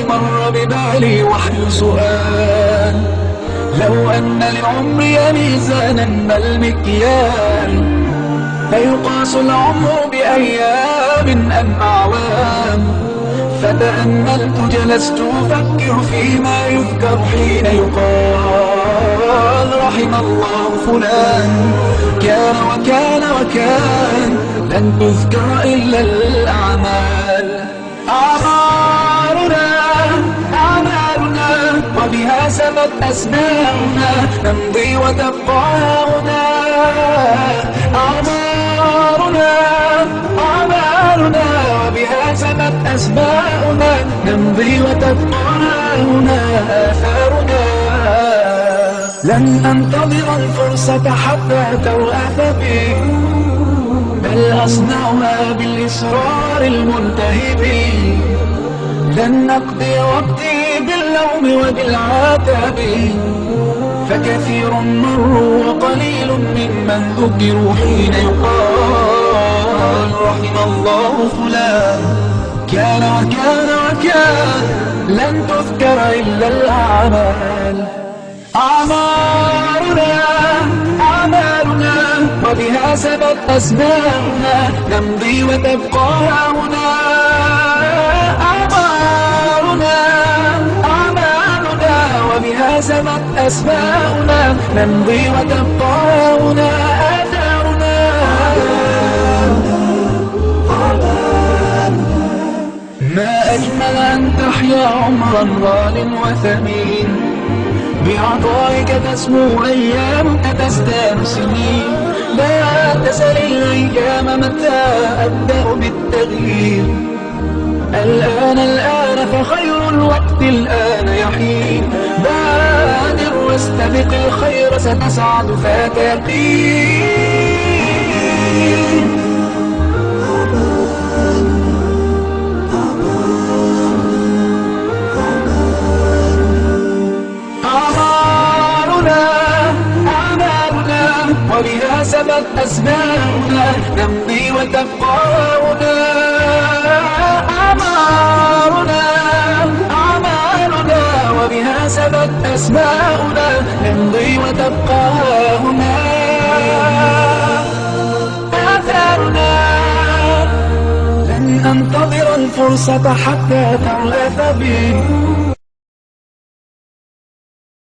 مر ببالي وحي سؤال: لو أن لعمري ميزانا ما المكيال؟ فيقاس العمر بأيام أم أعوام؟ فتأملت جلست أفكر فيما يذكر حين يقال: رحم الله فلان كان وكان وكان. لن تذكر إلا الأعمال. أعمالنا وبها سمت أسماؤنا، نمضي وتبقى هنا. أعمالنا وبها سمت أسماؤنا، نمضي وتبقى هنا آثارنا. لن أنتظر الفرصة حتى ترأف بي، بل أصنعها بالإصرار الملتهب. لن أقضي وقتي باللوم وبالعتاب، فكثير مروا وقليل ممن ذكروا حين يقال: رحم الله فلان كان وكان وكان. لن تذكر إلا الأعمال. أعمالنا وبها سبت أسماؤنا، نمضي وتبقى هنا. أعمالنا وبها سمت أسماؤنا، نمضي وتبقى هنا آثارنا. ما أجمل أن تحيا عمرا غال وثمين، بعطائك تسمو أيامك تزداد سنين. لا تسل الأيام متى أبدأ بالتغيير. الآن فخير الوقت الآن يحين. بادر واستبق الخير ستسعد فتقين. أعمالنا وبها سبت أسماؤنا، نمضي وتبقى هنا. أعمالنا وبها سبت أسماؤنا، نمضي وتبقى هنا آثارنا. لن أنتظر الفرصة حتى ترأف بي،